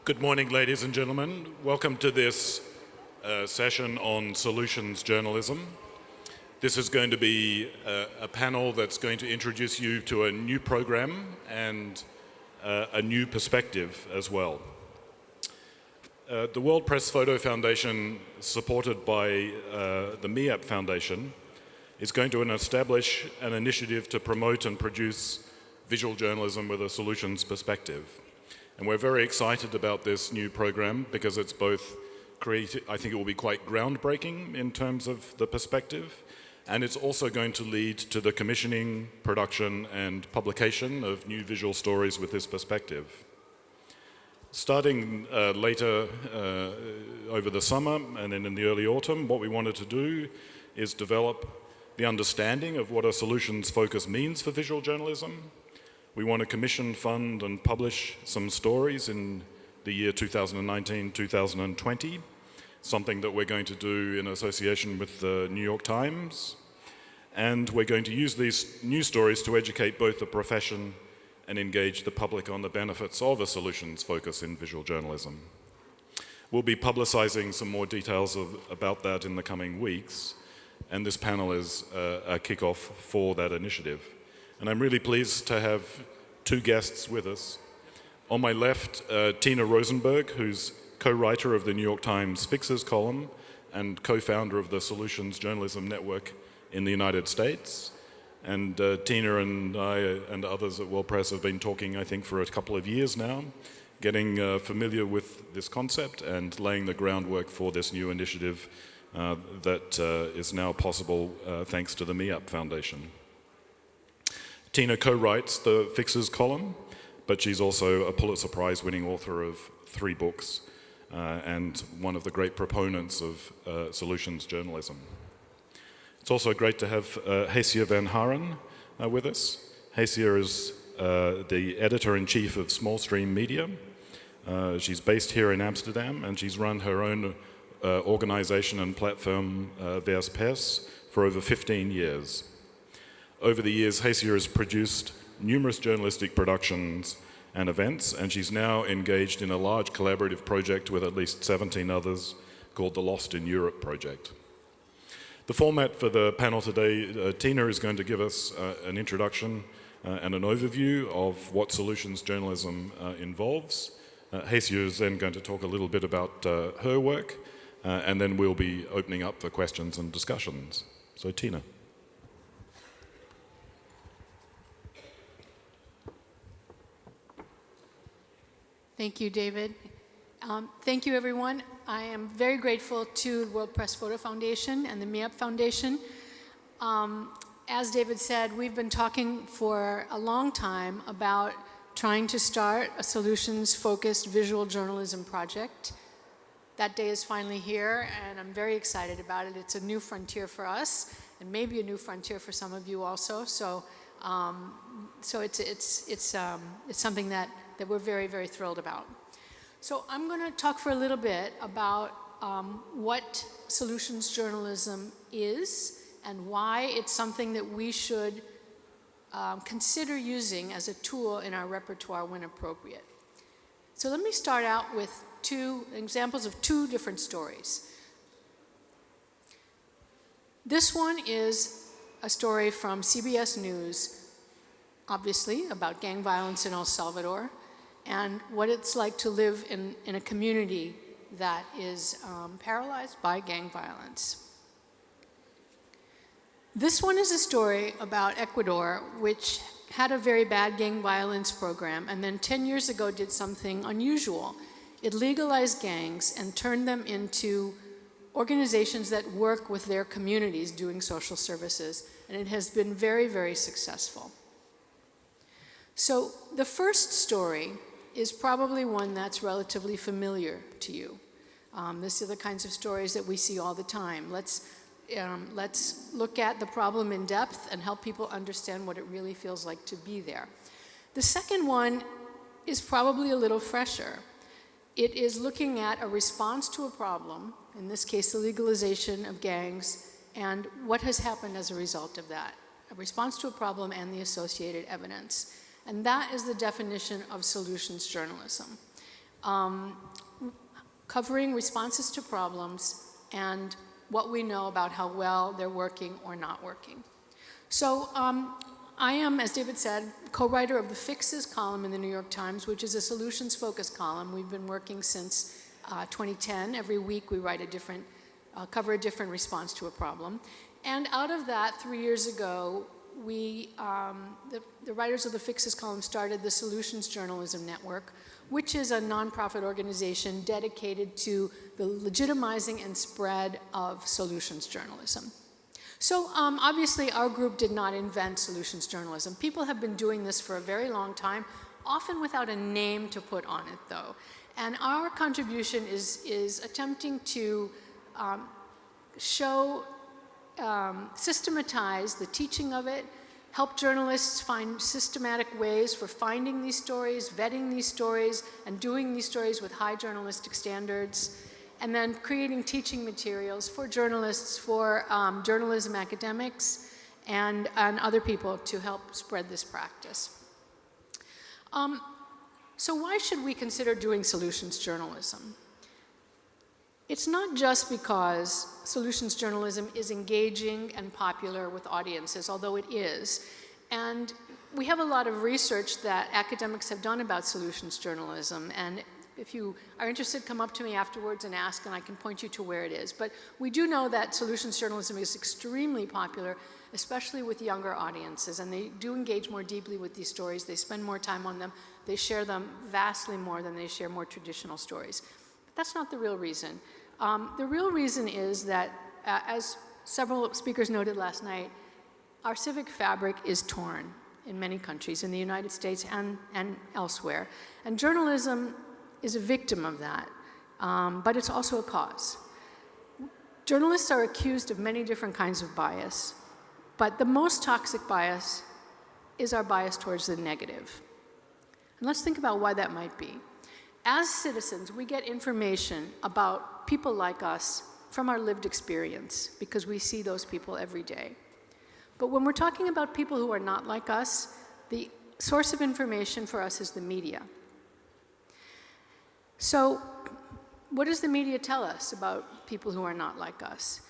Good morning, ladies and gentlemen. Welcome to this session on solutions journalism. This is going to be a panel that's going to introduce you to a new program and a new perspective as well. The World Press Photo Foundation, supported by the MIAP Foundation, is going to establish an initiative to promote and produce visual journalism with a solutions perspective. And we're very excited about this new program because it's both creative, I think it will be quite groundbreaking in terms of the perspective, and it's also going to lead to the commissioning, production, and publication of new visual stories with this perspective. Starting later over the summer and then in the early autumn, what we wanted to do is develop the understanding of what a solutions focus means for visual journalism. We want to commission, fund, and publish some stories in the year 2019-2020, something that we're going to do in association with the New York Times. And we're going to use these new stories to educate both the profession and engage the public on the benefits of a solutions focus in visual journalism. We'll be publicizing some more details about that in the coming weeks, and this panel is a kickoff for that initiative. And I'm really pleased to have two guests with us. On my left, Tina Rosenberg, who's co-writer of the New York Times Fixers column and co-founder of the Solutions Journalism Network in the United States. And Tina and I and others at World Press have been talking, I think, for a couple of years now, getting familiar with this concept and laying the groundwork for this new initiative that is now possible thanks to the MIAP Foundation. Tina co-writes the Fixers column, but she's also a Pulitzer Prize winning author of 3 books and one of the great proponents of solutions journalism. It's also great to have Geesje van Haren with us. Geesje is the editor-in-chief of Small Stream Media. She's based here in Amsterdam, and she's run her own organization and platform, Vers Pers, for over 15 years. Over the years, Geesje has produced numerous journalistic productions and events, and she's now engaged in a large collaborative project with at least 17 others called the Lost in Europe project. The format for the panel today, Tina is going to give us an introduction and an overview of what solutions journalism involves. Geesje is then going to talk a little bit about her work, and then we'll be opening up for questions and discussions. So Tina. Thank you, David. Thank you, everyone. I am very grateful to the World Press Photo Foundation and the MIAP Foundation. As David said, we've been talking for a long time about trying to start a solutions-focused visual journalism project. That day is finally here, and I'm very excited about it. It's a new frontier for us, and maybe a new frontier for some of you also. So it's something that we're very, very thrilled about. So I'm going to talk for a little bit about what solutions journalism is and why it's something that we should consider using as a tool in our repertoire when appropriate. So let me start out with 2 examples of 2 different stories. This one is a story from CBS News, obviously, about gang violence in El Salvador and what it's like to live in a community that is paralyzed by gang violence. This one is a story about Ecuador, which had a very bad gang violence program, and then 10 years ago did something unusual. It legalized gangs and turned them into organizations that work with their communities doing social services, and it has been very, very successful. So the first story is probably one that's relatively familiar to you. These are the kinds of stories that we see all the time. Let's look at the problem in depth and help people understand what it really feels like to be there. The second one is probably a little fresher. It is looking at a response to a problem, in this case the legalization of gangs, and what has happened as a result of that. A response to a problem and the associated evidence. And that is the definition of solutions journalism. covering responses to problems and what we know about how well they're working or not working. So I am, as David said, co-writer of the Fixes column in the New York Times, which is a solutions-focused column. We've been working since 2010. Every week we write a different, cover a different response to a problem. And out of that, 3 years ago, we, the writers of the Fixes column started the Solutions Journalism Network, which is a nonprofit organization dedicated to the legitimizing and spread of solutions journalism. So obviously our group did not invent solutions journalism. People have been doing this for a very long time, often without a name to put on it though. And our contribution is attempting to show, systematize the teaching of it, help journalists find systematic ways for finding these stories, vetting these stories, and doing these stories with high journalistic standards, and then creating teaching materials for journalists, for journalism academics, and other people to help spread this practice. So why should we consider doing solutions journalism? It's not just because solutions journalism is engaging and popular with audiences, although it is. And we have a lot of research that academics have done about solutions journalism. And if you are interested, come up to me afterwards and ask, and I can point you to where it is. But we do know that solutions journalism is extremely popular, especially with younger audiences. And they do engage more deeply with these stories. They spend more time on them. They share them vastly more than they share more traditional stories. But that's not the real reason. The real reason is that, as several speakers noted last night, our civic fabric is torn in many countries, in the United States and elsewhere. And journalism is a victim of that, but it's also a cause. Journalists are accused of many different kinds of bias, but the most toxic bias is our bias towards the negative. And let's think about why that might be. As citizens, we get information about people like us from our lived experience because we see those people every day. But when we're talking about people who are not like us, the source of information for us is the media. So what does the media tell us about people who are not like us?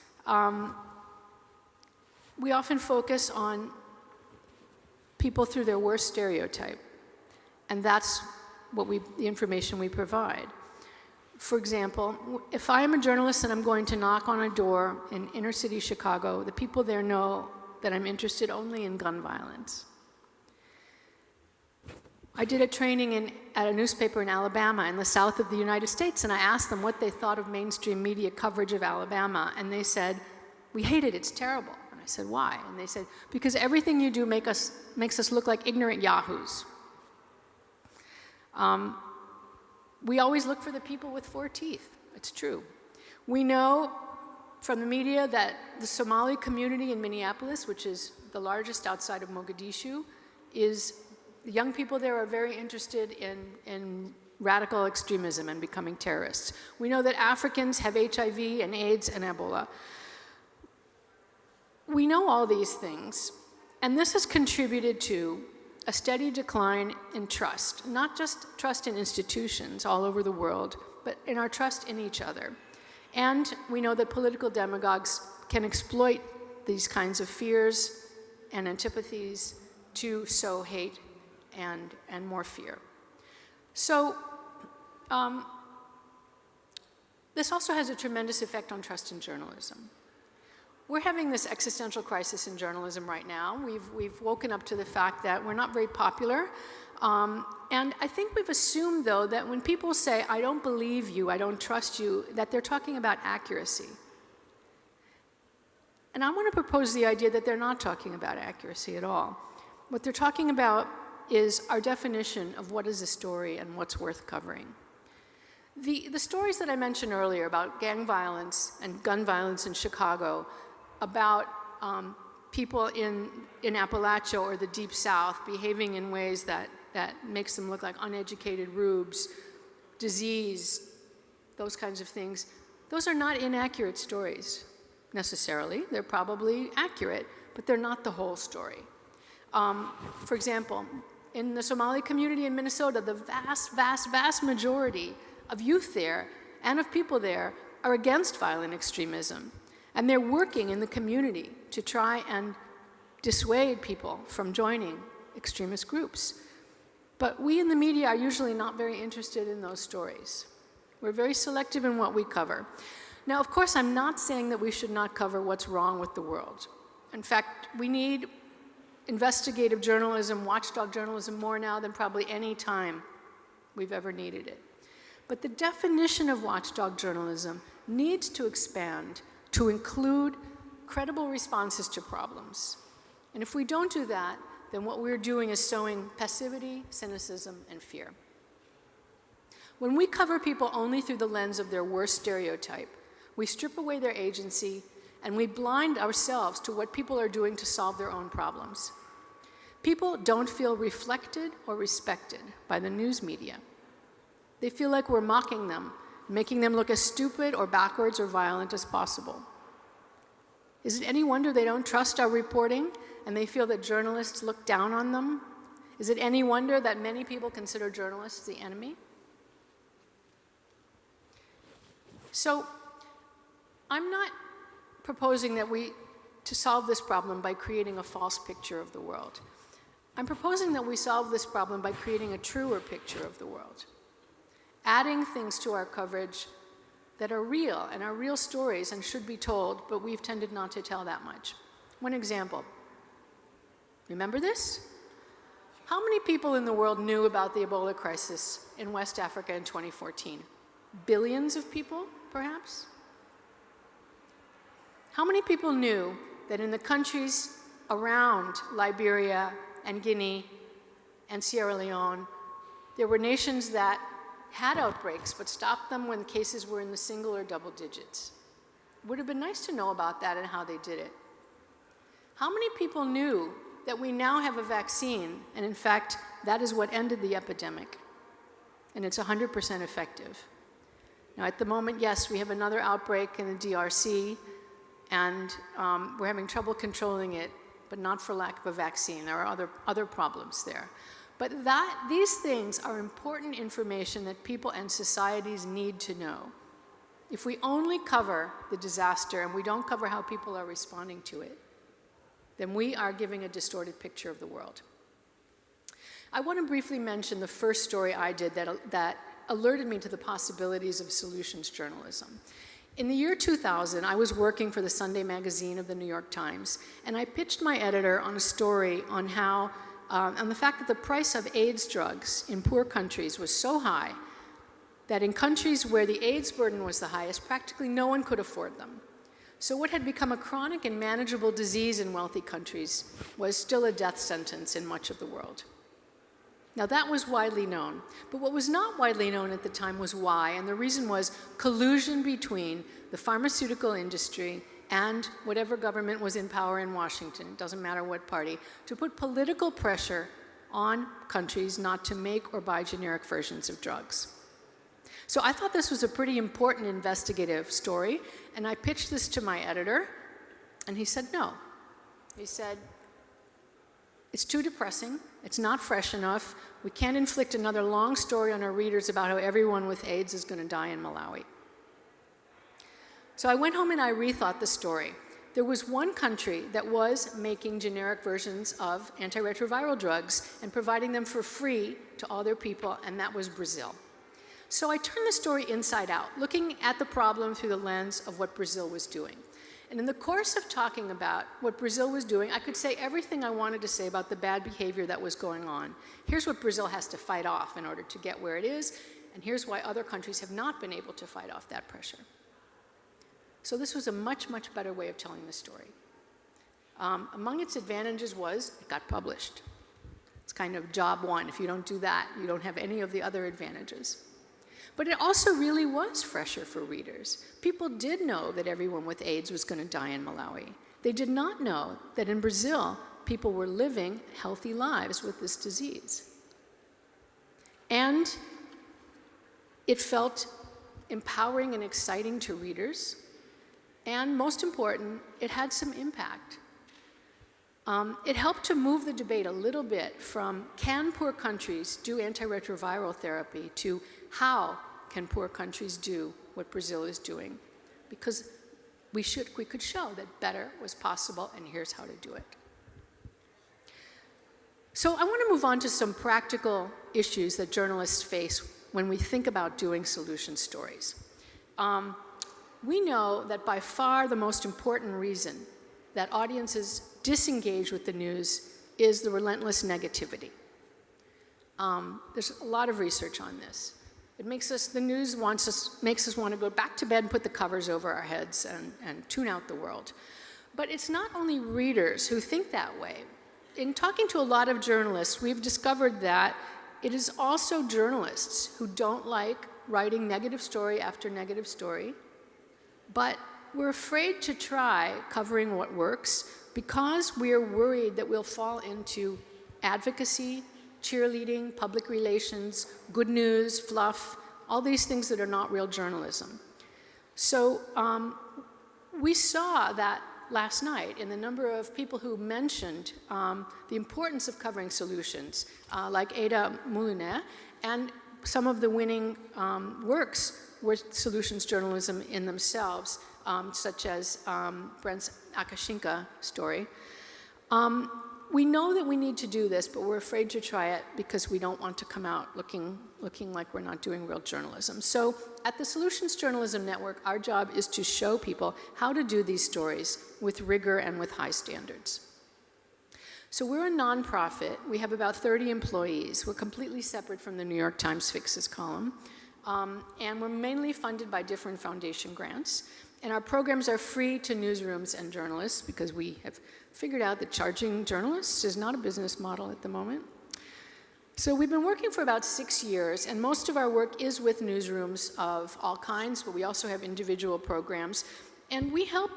We often focus on people through their worst stereotype, and that's the information we provide. For example, if I am a journalist and I'm going to knock on a door in inner city Chicago, the people there know that I'm interested only in gun violence. I did a training at a newspaper in Alabama in the south of the United States, and I asked them what they thought of mainstream media coverage of Alabama, and they said, "We hate it, it's terrible." And I said, "Why?" And they said, "Because everything you do makes us look like ignorant yahoos." We always look for the people with 4 teeth. It's true. We know from the media that the Somali community in Minneapolis, which is the largest outside of Mogadishu, the young people there are very interested in radical extremism and becoming terrorists. We know that Africans have HIV and AIDS and Ebola. We know all these things, and this has contributed to a steady decline in trust, not just trust in institutions all over the world, but in our trust in each other. And we know that political demagogues can exploit these kinds of fears and antipathies to sow hate and more fear. So this also has a tremendous effect on trust in journalism. We're having this existential crisis in journalism right now. We've woken up to the fact that we're not very popular. And I think we've assumed, though, that when people say, "I don't believe you, I don't trust you," that they're talking about accuracy. And I want to propose the idea that they're not talking about accuracy at all. What they're talking about is our definition of what is a story and what's worth covering. The stories that I mentioned earlier about gang violence and gun violence in Chicago, about people in Appalachia or the Deep South behaving in ways that makes them look like uneducated rubes, disease, those kinds of things, those are not inaccurate stories necessarily. They're probably accurate, but they're not the whole story. For example, In the Somali community in Minnesota, the vast, vast, vast majority of youth there and of people there are against violent extremism. And they're working in the community to try and dissuade people from joining extremist groups. But we in the media are usually not very interested in those stories. We're very selective in what we cover. Now, of course, I'm not saying that we should not cover what's wrong with the world. In fact, we need investigative journalism, watchdog journalism more now than probably any time we've ever needed it. But the definition of watchdog journalism needs to expand to include credible responses to problems. And if we don't do that, then what we're doing is sowing passivity, cynicism, and fear. When we cover people only through the lens of their worst stereotype, we strip away their agency and we blind ourselves to what people are doing to solve their own problems. People don't feel reflected or respected by the news media. They feel like we're mocking them, making them look as stupid or backwards or violent as possible. Is it any wonder they don't trust our reporting and they feel that journalists look down on them? Is it any wonder that many people consider journalists the enemy? So, I'm not proposing that to solve this problem by creating a false picture of the world. I'm proposing that we solve this problem by creating a truer picture of the world, adding things to our coverage that are real and are real stories and should be told, but we've tended not to tell that much. One example. Remember this? How many people in the world knew about the Ebola crisis in West Africa in 2014? Billions of people, perhaps? How many people knew that in the countries around Liberia and Guinea and Sierra Leone, there were nations that had outbreaks but stopped them when cases were in the single or double digits? It would have been nice to know about that and how they did it. How many people knew that we now have a vaccine, and in fact, that is what ended the epidemic, and it's 100% effective? Now, at the moment, yes, we have another outbreak in the DRC, and we're having trouble controlling it, but not for lack of a vaccine. There are other problems there. But these things are important information that people and societies need to know. If we only cover the disaster and we don't cover how people are responding to it, then we are giving a distorted picture of the world. I want to briefly mention the first story I did that alerted me to the possibilities of solutions journalism. In the year 2000, I was working for the Sunday magazine of the New York Times, and I pitched my editor on a story on the fact that the price of AIDS drugs in poor countries was so high that in countries where the AIDS burden was the highest, practically no one could afford them. So what had become a chronic and manageable disease in wealthy countries was still a death sentence in much of the world. Now that was widely known, but what was not widely known at the time was why, and the reason was collusion between the pharmaceutical industry and whatever government was in power in Washington, it doesn't matter what party, to put political pressure on countries not to make or buy generic versions of drugs. So I thought this was a pretty important investigative story, and I pitched this to my editor, and he said no. He said, it's too depressing, it's not fresh enough, we can't inflict another long story on our readers about how everyone with AIDS is going to die in Malawi. So I went home and I rethought the story. There was one country that was making generic versions of antiretroviral drugs and providing them for free to all their people, and that was Brazil. So I turned the story inside out, looking at the problem through the lens of what Brazil was doing. And in the course of talking about what Brazil was doing, I could say everything I wanted to say about the bad behavior that was going on. Here's what Brazil has to fight off in order to get where it is, and here's why other countries have not been able to fight off that pressure. So this was a much, much better way of telling the story. Among its advantages was it got published. It's kind of job one. If you don't do that, you don't have any of the other advantages. But it also really was fresher for readers. People did know that everyone with AIDS was going to die in Malawi. They did not know that in Brazil, people were living healthy lives with this disease. And it felt empowering and exciting to readers. And most important, it had some impact. It helped to move the debate a little bit from can poor countries do antiretroviral therapy to how can poor countries do what Brazil is doing? Because we could show that better was possible, and here's how to do it. So I want to move on to some practical issues that journalists face when we think about doing solution stories. We know that by far the most important reason that audiences disengage with the news is the relentless negativity. There's a lot of research on this. It makes us, the news makes us want to go back to bed and put the covers over our heads and tune out the world. But it's not only readers who think that way. In talking to a lot of journalists, we've discovered that it is also journalists who don't like writing negative story after negative story, but we're afraid to try covering what works because we're worried that we'll fall into advocacy, cheerleading, public relations, good news, fluff, all these things that are not real journalism. So we saw that last night in the number of people who mentioned the importance of covering solutions, like Ada Moulinet, and some of the winning works were solutions journalism in themselves, such as Brent's Akashinka story. We know that we need to do this, but we're afraid to try it because we don't want to come out looking like we're not doing real journalism. So at the Solutions Journalism Network, our job is to show people how to do these stories with rigor and with high standards. So we're a nonprofit. We have about 30 employees. We're completely separate from the New York Times Fixes column. And we're mainly funded by different foundation grants. And our programs are free to newsrooms and journalists because we have figured out that charging journalists is not a business model at the moment. So we've been working for about 6 years, and most of our work is with newsrooms of all kinds, but we also have individual programs. And we help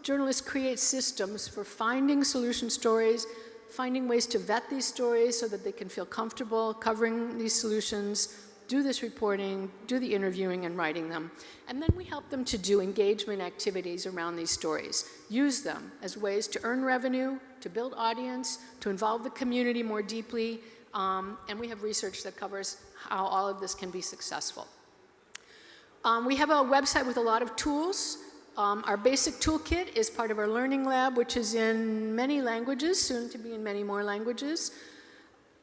journalists create systems for finding solution stories, finding ways to vet these stories so that they can feel comfortable covering these solutions, do this reporting, do the interviewing and writing them. And then we help them to do engagement activities around these stories. Use them as ways to earn revenue, to build audience, to involve the community more deeply. And we have research that covers how all of this can be successful. We have a website with a lot of tools. Our basic toolkit is part of our learning lab, which is in many languages, soon to be in many more languages.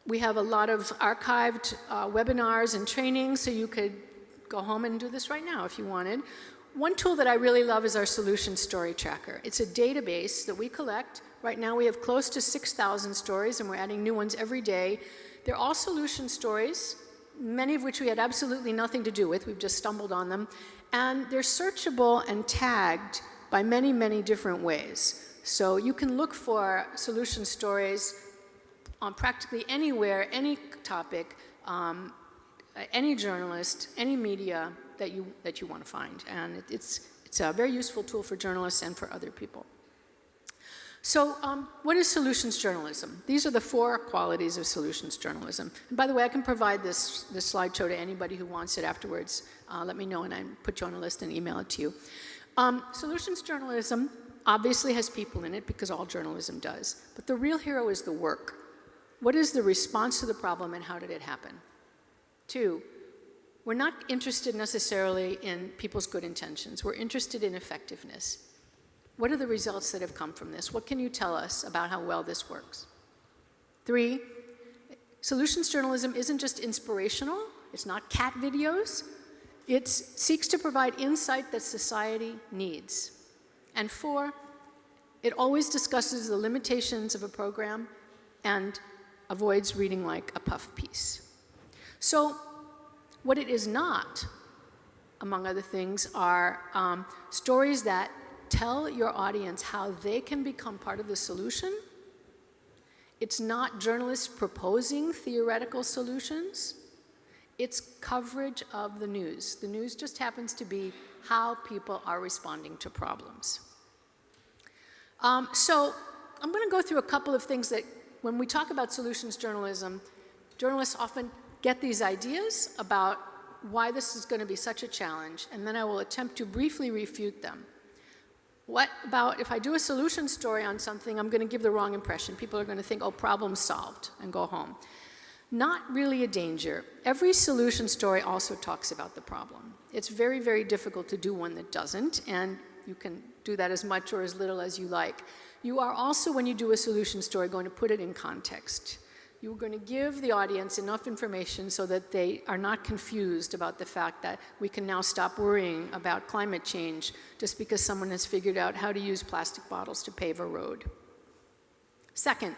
We have a lot of archived webinars and trainings, so you could go home and do this right now if you wanted. One tool that I really love is our Solution Story Tracker. It's a database that we collect. Right now we have close to 6,000 stories, and we're adding new ones every day. They're all solution stories, many of which we had absolutely nothing to do with. We've just stumbled on them. And they're searchable and tagged by many, many different ways. So you can look for solution stories on practically anywhere, any topic, any journalist, any media that you want to find. And it's a very useful tool for journalists and for other people. So what is solutions journalism? These are the 4 qualities of solutions journalism. And by the way, I can provide this slideshow to anybody who wants it afterwards. Let me know and I put you on a list and email it to you. Solutions journalism obviously has people in it because all journalism does. But the real hero is the work. What is the response to the problem and how did it happen? 2, we're not interested necessarily in people's good intentions. We're interested in effectiveness. What are the results that have come from this? What can you tell us about how well this works? 3, solutions journalism isn't just inspirational. It's not cat videos. It seeks to provide insight that society needs. And 4, it always discusses the limitations of a program and avoids reading like a puff piece. So what it is not, among other things, are stories that tell your audience how they can become part of the solution. It's not journalists proposing theoretical solutions. It's coverage of the news. The news just happens to be how people are responding to problems. So I'm going to go through a couple of things that when we talk about solutions journalism, journalists often get these ideas about why this is going to be such a challenge, and then I will attempt to briefly refute them. What about if I do a solution story on something, I'm going to give the wrong impression. People are going to think, oh, problem solved, and go home. Not really a danger. Every solution story also talks about the problem. It's very, very difficult to do one that doesn't, and you can do that as much or as little as you like. You are also, when you do a solution story, going to put it in context. You're going to give the audience enough information so that they are not confused about the fact that we can now stop worrying about climate change just because someone has figured out how to use plastic bottles to pave a road. Second,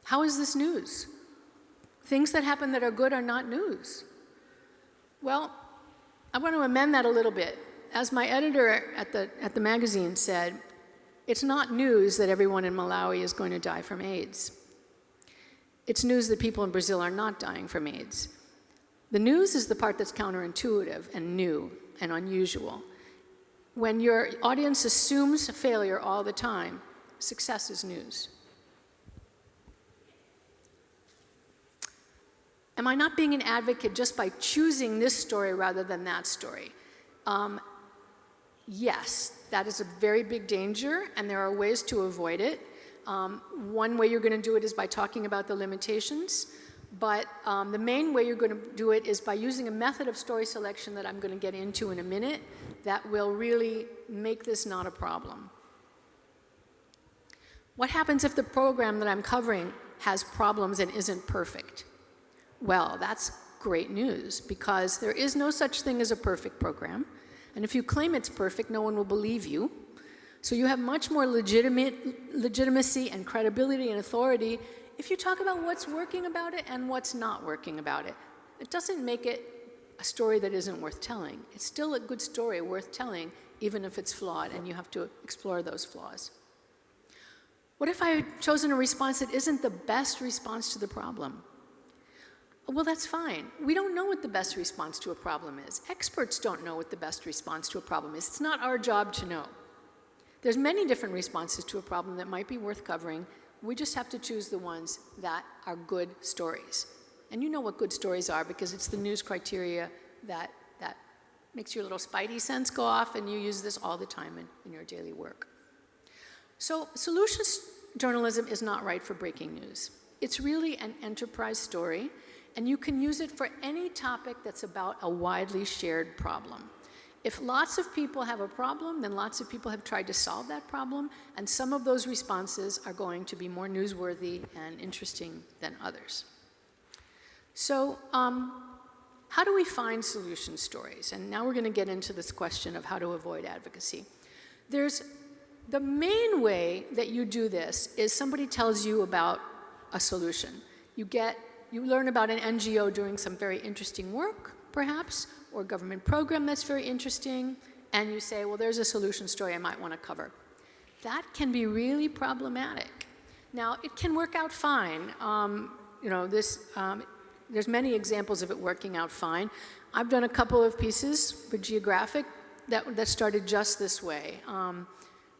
how is this news? Things that happen that are good are not news. Well, I want to amend that a little bit. As my editor at the magazine said, it's not news that everyone in Malawi is going to die from AIDS. It's news that people in Brazil are not dying from AIDS. The news is the part that's counterintuitive and new and unusual. When your audience assumes failure all the time, success is news. Am I not being an advocate just by choosing this story rather than that story? Yes, that is a very big danger, and there are ways to avoid it. One way you're going to do it is by talking about the limitations, but the main way you're going to do it is by using a method of story selection that I'm going to get into in a minute that will really make this not a problem. What happens if the program that I'm covering has problems and isn't perfect? Well, that's great news, because there is no such thing as a perfect program, and if you claim it's perfect, no one will believe you. So you have much more legitimacy and credibility and authority if you talk about what's working about it and what's not working about it. It doesn't make it a story that isn't worth telling. It's still a good story worth telling, even if it's flawed, and you have to explore those flaws. What if I had chosen a response that isn't the best response to the problem? Well, that's fine. We don't know what the best response to a problem is. Experts don't know what the best response to a problem is. It's not our job to know. There's many different responses to a problem that might be worth covering. We just have to choose the ones that are good stories. And you know what good stories are, because it's the news criteria that makes your little spidey sense go off, and you use this all the time in your daily work. So solutions journalism is not right for breaking news. It's really an enterprise story, and you can use it for any topic that's about a widely shared problem. If lots of people have a problem, then lots of people have tried to solve that problem, and some of those responses are going to be more newsworthy and interesting than others. So how do we find solution stories? And now we're going to get into this question of how to avoid advocacy. The main way that you do this is somebody tells you about a solution. You learn about an NGO doing some very interesting work, perhaps, or a government program that's very interesting, and you say, well, there's a solution story I might want to cover. That can be really problematic. Now, it can work out fine. There's many examples of it working out fine. I've done a couple of pieces for Geographic that started just this way.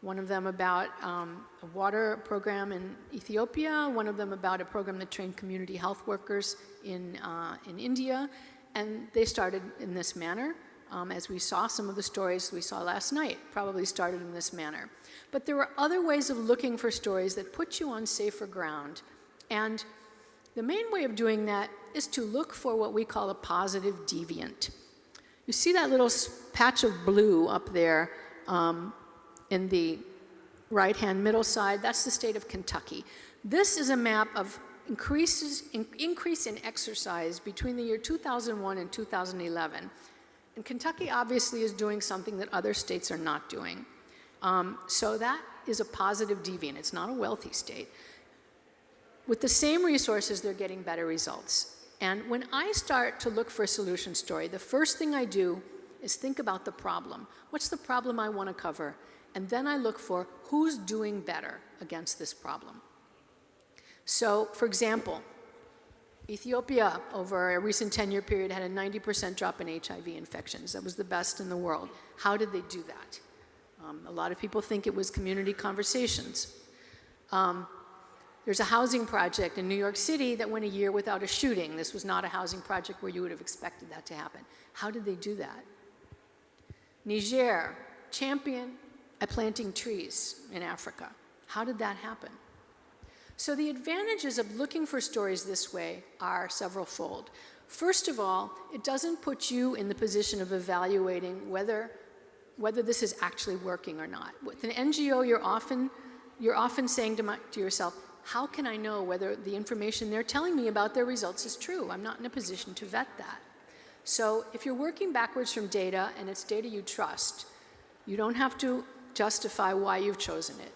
One of them about a water program in Ethiopia, one of them about a program that trained community health workers in India, and they started in this manner. As we saw, some of the stories we saw last night probably started in this manner. But there were other ways of looking for stories that put you on safer ground, and the main way of doing that is to look for what we call a positive deviant. You see that little patch of blue up there in the right-hand middle side? That's the state of Kentucky. This is a map of increase in exercise between the year 2001 and 2011. And Kentucky obviously is doing something that other states are not doing. So that is a positive deviant. It's not a wealthy state. With the same resources, they're getting better results. And when I start to look for a solution story, the first thing I do is think about the problem. What's the problem I want to cover? And then I look for who's doing better against this problem. So, for example, Ethiopia, over a recent 10-year period, had a 90% drop in HIV infections. That was the best in the world. How did they do that? A lot of people think it was community conversations. There's a housing project in New York City that went a year without a shooting. This was not a housing project where you would have expected that to happen. How did they do that? Niger, champion at planting trees in Africa. How did that happen? So the advantages of looking for stories this way are several-fold. First of all, it doesn't put you in the position of evaluating whether this is actually working or not. With an NGO, you're often saying to yourself, how can I know whether the information they're telling me about their results is true? I'm not in a position to vet that. So if you're working backwards from data and it's data you trust, you don't have to justify why you've chosen it.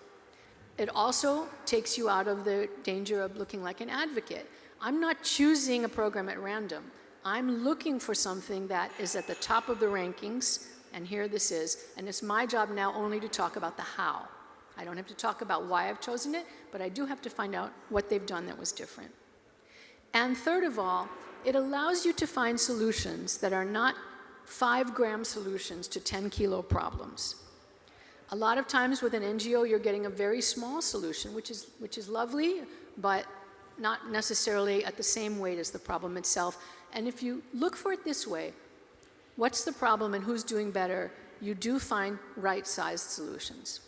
It also takes you out of the danger of looking like an advocate. I'm not choosing a program at random. I'm looking for something that is at the top of the rankings, and here this is, and it's my job now only to talk about the how. I don't have to talk about why I've chosen it, but I do have to find out what they've done that was different. And third of all, it allows you to find solutions that are not 5-gram solutions to 10-kilo problems. A lot of times with an NGO, you're getting a very small solution, which is lovely, but not necessarily at the same weight as the problem itself. And if you look for it this way, what's the problem and who's doing better, you do find right-sized solutions.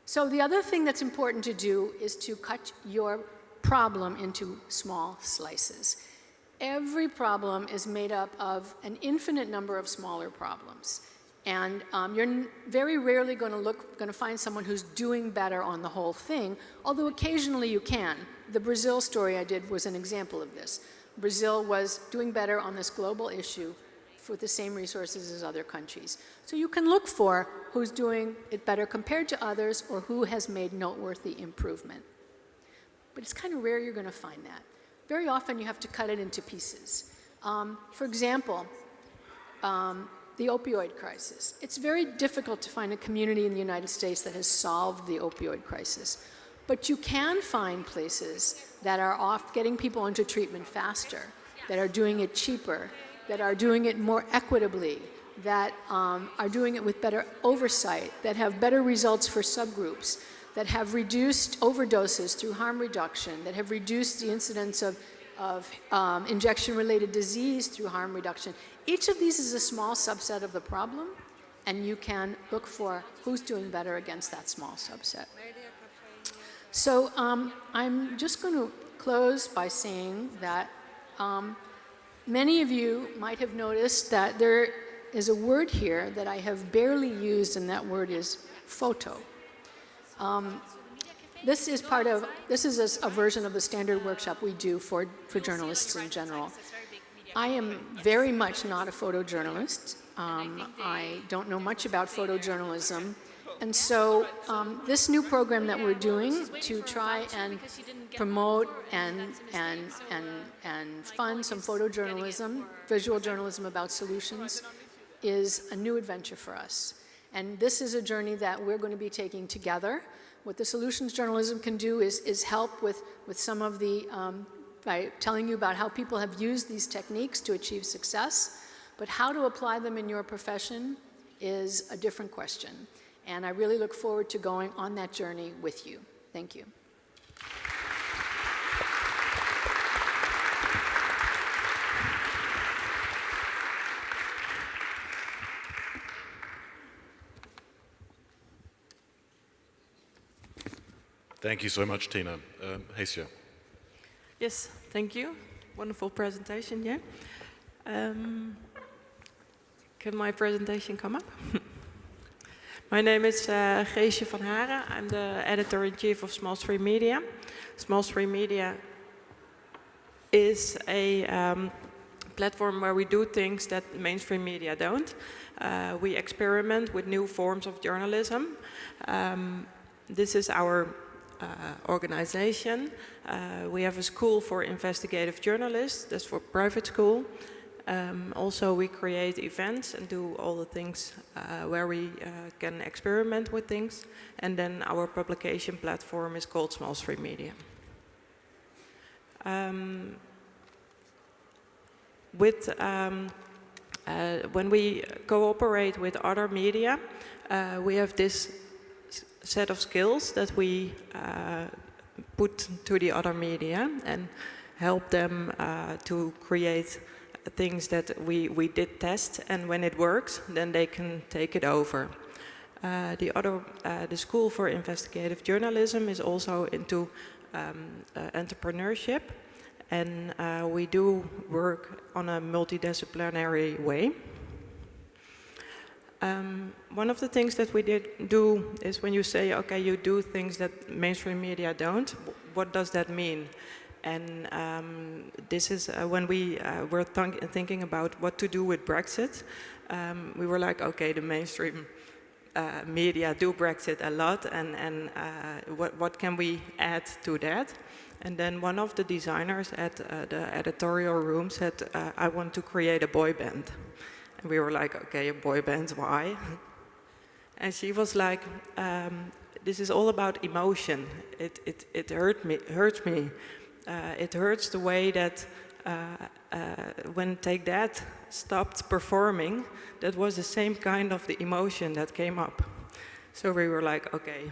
So the other thing that's important to do is to cut your problem into small slices. Every problem is made up of an infinite number of smaller problems. And you're very rarely going to find someone who's doing better on the whole thing, although occasionally you can. The Brazil story I did was an example of this. Brazil was doing better on this global issue with the same resources as other countries. So you can look for who's doing it better compared to others or who has made noteworthy improvement. But it's kind of rare you're going to find that. Very often you have to cut it into pieces. For example, the opioid crisis. It's very difficult to find a community in the United States that has solved the opioid crisis. But you can find places that are getting people into treatment faster, that are doing it cheaper, that are doing it more equitably, that are doing it with better oversight, that have better results for subgroups, that have reduced overdoses through harm reduction, that have reduced the incidence of injection-related disease through harm reduction. Each of these is a small subset of the problem, and you can look for who's doing better against that small subset. So I'm just going to close by saying that many of you might have noticed that there is a word here that I have barely used, and that word is photo. This is a version of the standard workshop we do for journalists in general. I am very much not a photojournalist. I don't know much about photojournalism. And so this new program that we're doing to try and promote and fund some photojournalism, visual journalism about solutions, is a new adventure for us. And this is a journey that we're going to be taking together. What the solutions journalism can do is help with some of the, by telling you about how people have used these techniques to achieve success, but how to apply them in your profession is a different question. And I really look forward to going on that journey with you. Thank you. Thank you so much, Tina. Geesje. Yes, thank you. Wonderful presentation, yeah. Can my presentation come up? My name is Geesje van Haren. I'm the editor-in-chief of Small Stream Media. Small Stream Media is a platform where we do things that mainstream media don't. We experiment with new forms of journalism. This is our organization. We have a school for investigative journalists. That's for private school. Also, we create events and do all the things where we can experiment with things. And then our publication platform is called Small Stream Media. When we cooperate with other media, we have this set of skills that we put to the other media and help them to create things that we did test, and when it works, then they can take it over. The School for Investigative Journalism is also into entrepreneurship, and we do work on a multidisciplinary way. One of the things that we do is when you say, okay, you do things that mainstream media don't, what does that mean? And this is when we were thinking about what to do with Brexit. We were like, okay, the mainstream media do Brexit a lot, and what can we add to that? And then one of the designers at the editorial room said, I want to create a boy band. And we were like, okay, a boy band, why? And she was like, this is all about emotion. It hurts me. It hurts the way that when Take That stopped performing, that was the same kind of the emotion that came up. So we were like, okay,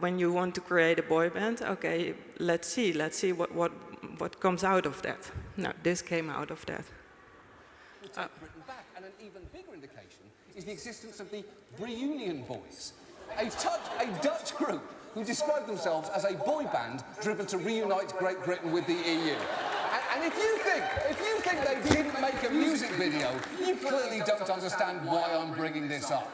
when you want to create a boy band, okay, let's see what comes out of that. No, this came out of that. Will take Britain back, and an even bigger indication is the existence of the Reunion Boys, a Dutch group who describe themselves as a boy band driven to reunite Great Britain with the EU. And if you think they didn't make a music video, you clearly don't understand why I'm bringing this up.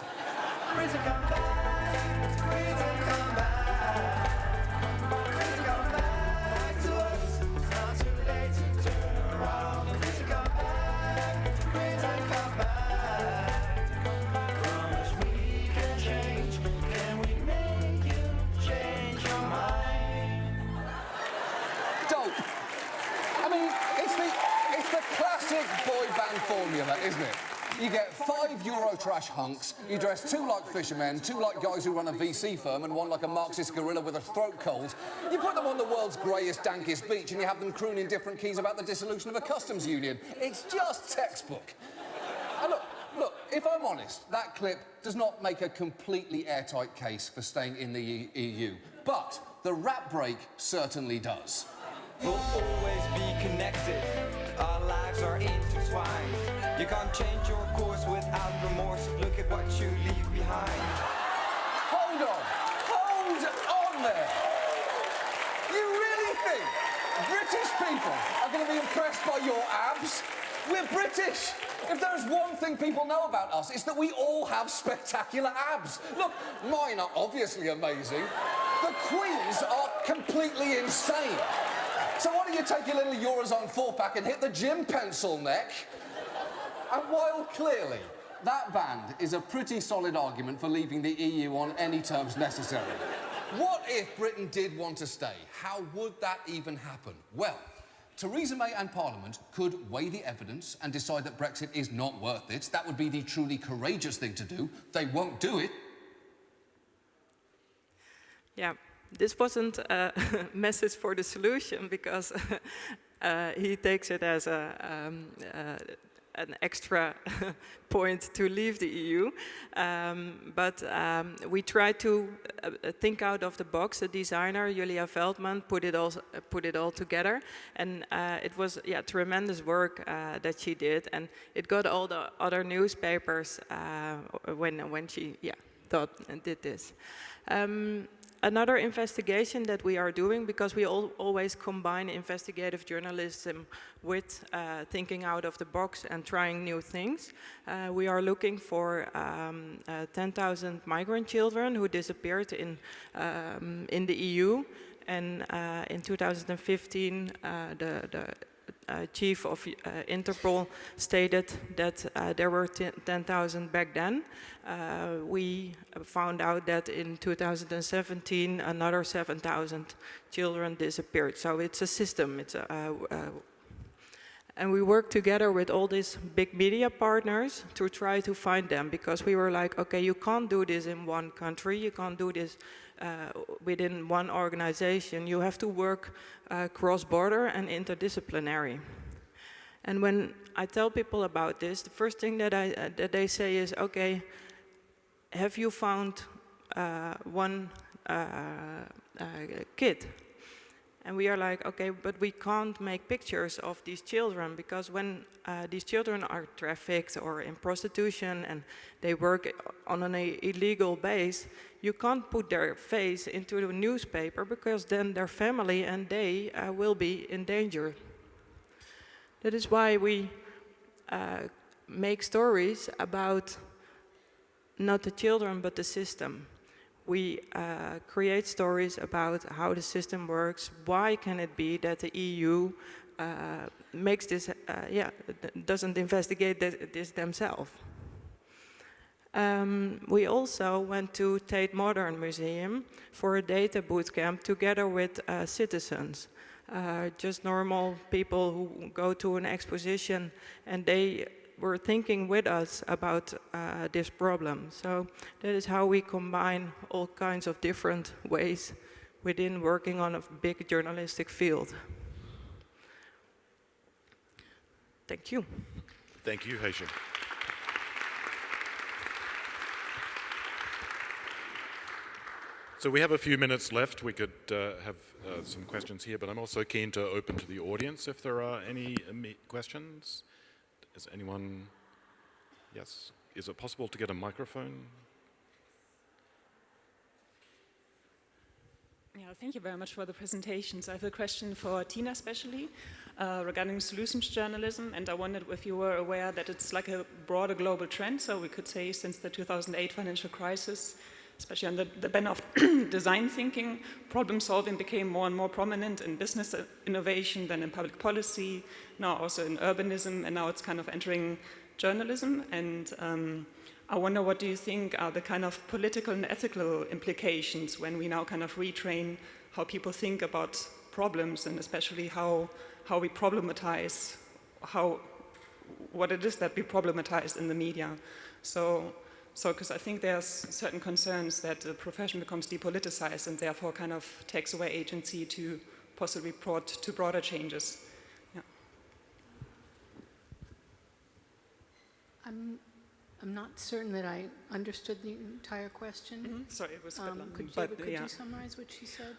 Boy band formula, isn't it? You get 5 Eurotrash hunks, you dress 2 like fishermen, 2 like guys who run a VC firm, and 1 like a Marxist gorilla with a throat cold. You put them on the world's greyest, dankest beach, and you have them croon in different keys about the dissolution of a customs union. It's just textbook. And look, if I'm honest, that clip does not make a completely airtight case for staying in the EU. But the rap break certainly does. We'll always be connected. Our lives are intertwined. You can't change your course without remorse. Look at what you leave behind. Hold on there. You really think British people are going to be impressed by your abs? We're British. If there's one thing people know about us, it's that we all have spectacular abs. Look, mine are obviously amazing. The Queen's are completely insane. So why don't you take your little Eurozone 4-pack and hit the gym pencil neck? And while clearly that band is a pretty solid argument for leaving the EU on any terms necessary, what if Britain did want to stay? How would that even happen? Well, Theresa May and Parliament could weigh the evidence and decide that Brexit is not worth it. That would be the truly courageous thing to do. They won't do it. Yeah. This wasn't a message for the solution because he takes it as an extra point to leave the EU. But we tried to think out of the box. The designer, Julia Veldman, put it all together. And it was tremendous work that she did. And it got all the other newspapers when she thought and did this. Another investigation that we are doing, because we always combine investigative journalism with thinking out of the box and trying new things. We are looking for 10,000 migrant children who disappeared in the EU. And in 2015, the chief of Interpol stated that there were 10,000 back then. We found out that in 2017 another 7,000 children disappeared. So it's a system. And we work together with all these big media partners to try to find them, because we were like, okay, you can't do this in one country, you can't do this within one organization. You have to work cross-border and interdisciplinary. And when I tell people about this, the first thing that they say is, okay, have you found one kid? And we are like, okay, but we can't make pictures of these children, because when these children are trafficked or in prostitution and they work on an illegal base, you can't put their face into the newspaper, because then their family and they will be in danger. That is why we make stories about not the children but the system. We create stories about how the system works. Why can it be that the EU makes this, doesn't investigate this themselves? We also went to Tate Modern Museum for a data bootcamp together with citizens, just normal people who go to an exposition, and they were thinking with us about this problem. So that is how we combine all kinds of different ways within working on a big journalistic field. Thank you. Thank you, Geesje. So we have a few minutes left. We could have some questions here, but I'm also keen to open to the audience if there are any questions. Is anyone? Yes. Is it possible to get a microphone? Yeah, thank you very much for the presentations. I have a question for Tina especially regarding solutions journalism, and I wondered if you were aware that it's like a broader global trend, so we could say since the 2008 financial crisis, especially under the banner of design thinking, problem solving became more and more prominent in business innovation than in public policy, now also in urbanism, and now it's kind of entering journalism. And I wonder, what do you think are the kind of political and ethical implications when we now kind of retrain how people think about problems, and especially how we problematize, what it is that we problematize in the media. So because I think there's certain concerns that the profession becomes depoliticized and therefore kind of takes away agency to possibly to broader changes. Yeah. I'm not certain that I understood the entire question. Mm-hmm. Sorry, it was a bit long. Could you summarize what she said?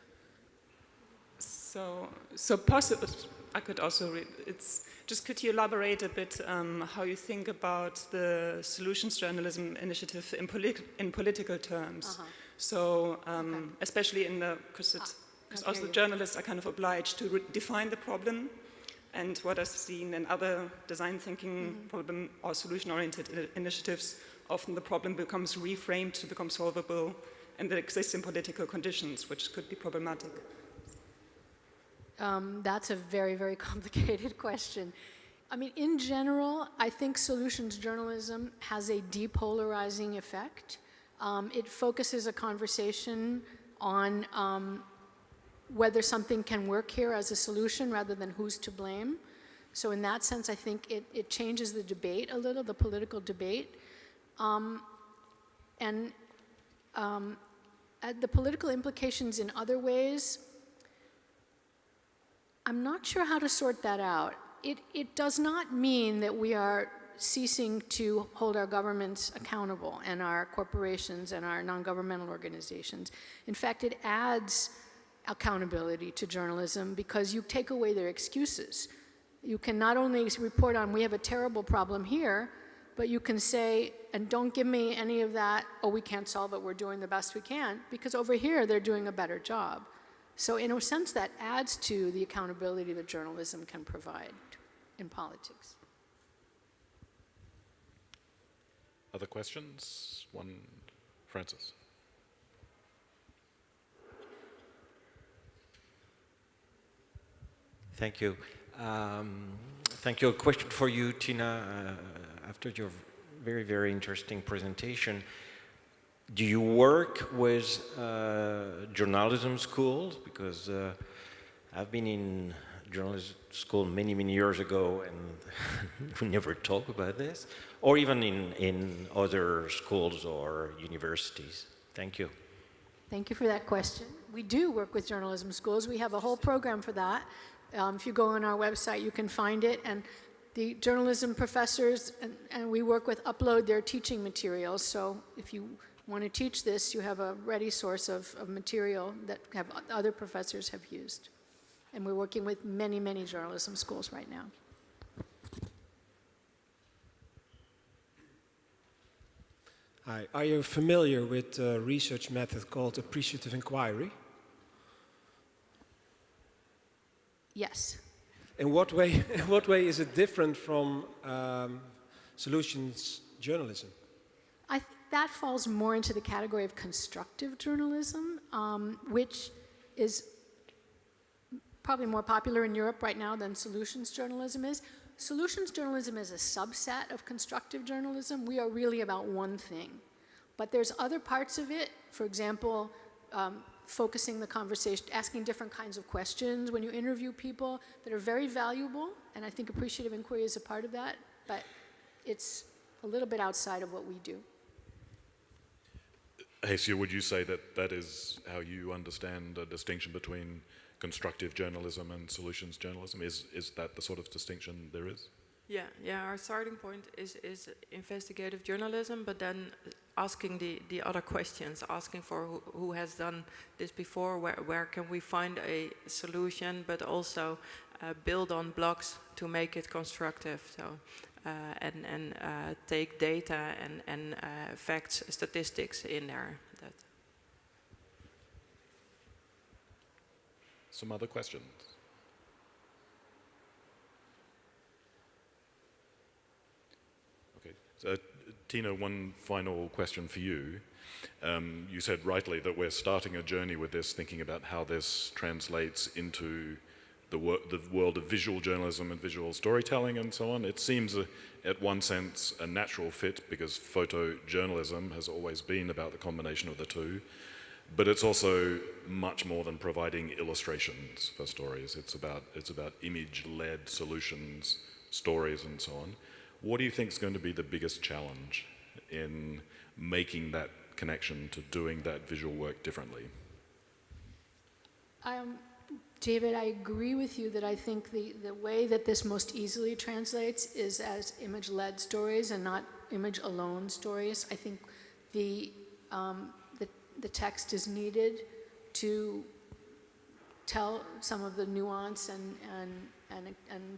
So possible. I could also read. Could you elaborate a bit how you think about the solutions journalism initiative in political terms? Uh-huh. So especially because also the journalists are kind of obliged to define the problem, and what I've seen in other design thinking problem or solution-oriented initiatives, often the problem becomes reframed to become solvable, and it exists in political conditions, which could be problematic. That's a very, very complicated question. I mean, in general, I think solutions journalism has a depolarizing effect. It focuses a conversation on whether something can work here as a solution rather than who's to blame. So in that sense, I think it changes the debate a little, the political debate. And the political implications in other ways, I'm not sure how to sort that out. It does not mean that we are ceasing to hold our governments accountable and our corporations and our non-governmental organizations. In fact, it adds accountability to journalism because you take away their excuses. You can not only report on, we have a terrible problem here, but you can say, and don't give me any of that, oh, we can't solve it, we're doing the best we can, because over here they're doing a better job. So in a sense, that adds to the accountability that journalism can provide in politics. Other questions? One, Francis. Thank you. Thank you. A question for you, Tina, after your very, very interesting presentation. Do you work with journalism schools? Because I've been in journalism school many, many years ago, and we never talk about this, or even in other schools or universities. Thank you. Thank you for that question. We do work with journalism schools. We have a whole program for that. If you go on our website, you can find it. And the journalism professors, and we work with, upload their teaching materials. So if you want to teach this, you have a ready source of material that other professors have used. And we're working with many, many journalism schools right now. Hi, are you familiar with a research method called appreciative inquiry? Yes. In what way is it different from solutions journalism? I think that falls more into the category of constructive journalism, which is probably more popular in Europe right now than solutions journalism is. Solutions journalism is a subset of constructive journalism. We are really about one thing. But there's other parts of it, for example, focusing the conversation, asking different kinds of questions when you interview people that are very valuable, and I think appreciative inquiry is a part of that, but it's a little bit outside of what we do. Geesje, would you say that that is how you understand the distinction between constructive journalism and solutions journalism? Is that the sort of distinction there is? Yeah. Our starting point is investigative journalism, but then asking the other questions, asking for who has done this before, where can we find a solution, but also build on blocks to make it constructive. So and take data and facts, statistics in there. Some other questions? Okay, so Tina, one final question for you. You said rightly that we're starting a journey with this, thinking about how this translates into the world of visual journalism and visual storytelling and so on. It seems, at one sense, a natural fit because photojournalism has always been about the combination of the two. But it's also much more than providing illustrations for stories. It's about image-led solutions, stories, and so on. What do you think is going to be the biggest challenge in making that connection to doing that visual work differently? David, I agree with you that I think the way that this most easily translates is as image-led stories and not image-alone stories. I think the text is needed to tell some of the nuance and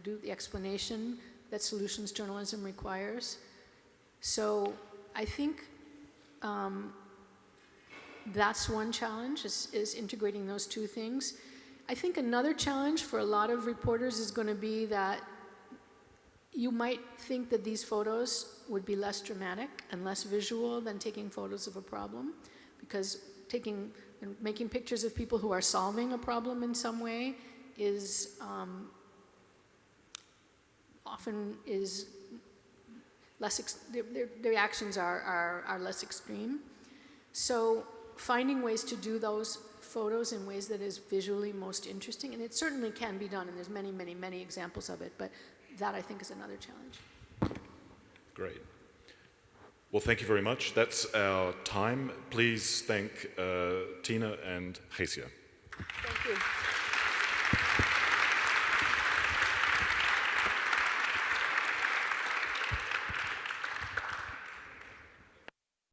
do the explanation that solutions journalism requires. So I think that's one challenge, is integrating those two things. I think another challenge for a lot of reporters is going to be that you might think that these photos would be less dramatic and less visual than taking photos of a problem, because taking and making pictures of people who are solving a problem in some way is often is less, their actions are less extreme. So finding ways to do those photos in ways that is visually most interesting, and it certainly can be done, and there's many, many, many examples of it, but that I think is another challenge. Great. Well, thank you very much. That's our time. Please thank Tina and Geesje. Thank you.